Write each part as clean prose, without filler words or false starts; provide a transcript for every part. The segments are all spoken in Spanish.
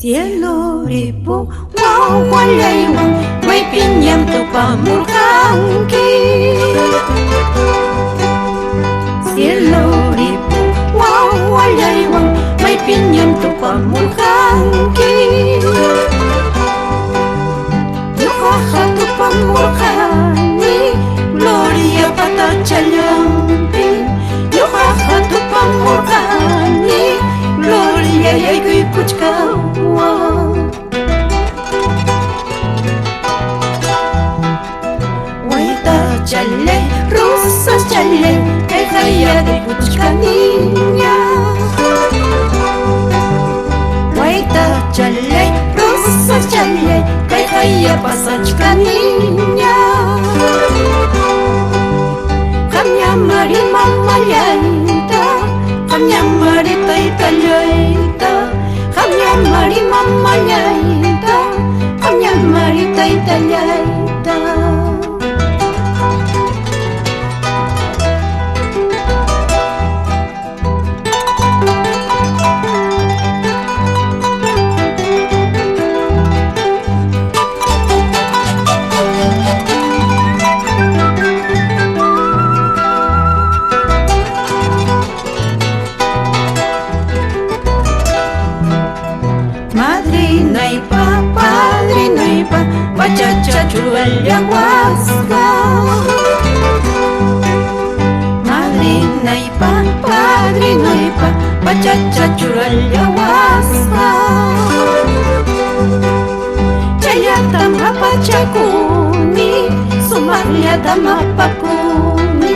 Cielo ribu wawalaywan maypiñam tupamurqanki. Cielo ribu wawalaywan maypiñam tupamurqanki. Ñuqaqa tupamurqani Gloria patachallampi. Ñuqaqa tupamurqani Gloria yaykuy puchkawan. Wayta challay, rosas challay, kay haya de puchka niña. Wayta challay, rosas challay, kay haya pasachka niña. Kamyamari mamallayta, kamyamari taytallayta, kamyamari mamallayta, kamyamari taytallayta. Madrinaypa, padrinaypa, pachacha churallawasqa. Madrinaypa, padrinaypa, pachacha churallawasqa. Chayatam apachakuni, sumakllatam apakuni.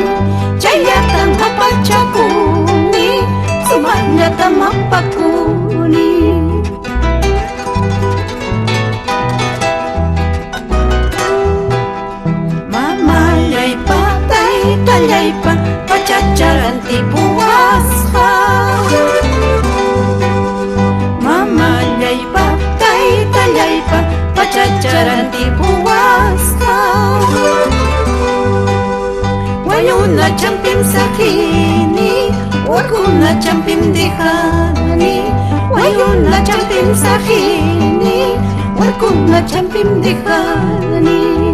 Chayatam apachakuni, sumakllatam apakuni. Taytallaypa pachacharanti puwasqa. Mamallaypa taytallaypa pachacharanti puwasqa. Wayuna champim sakini, wakuna champim dejani. Wayuna champim sakini, wakuna champim dejani.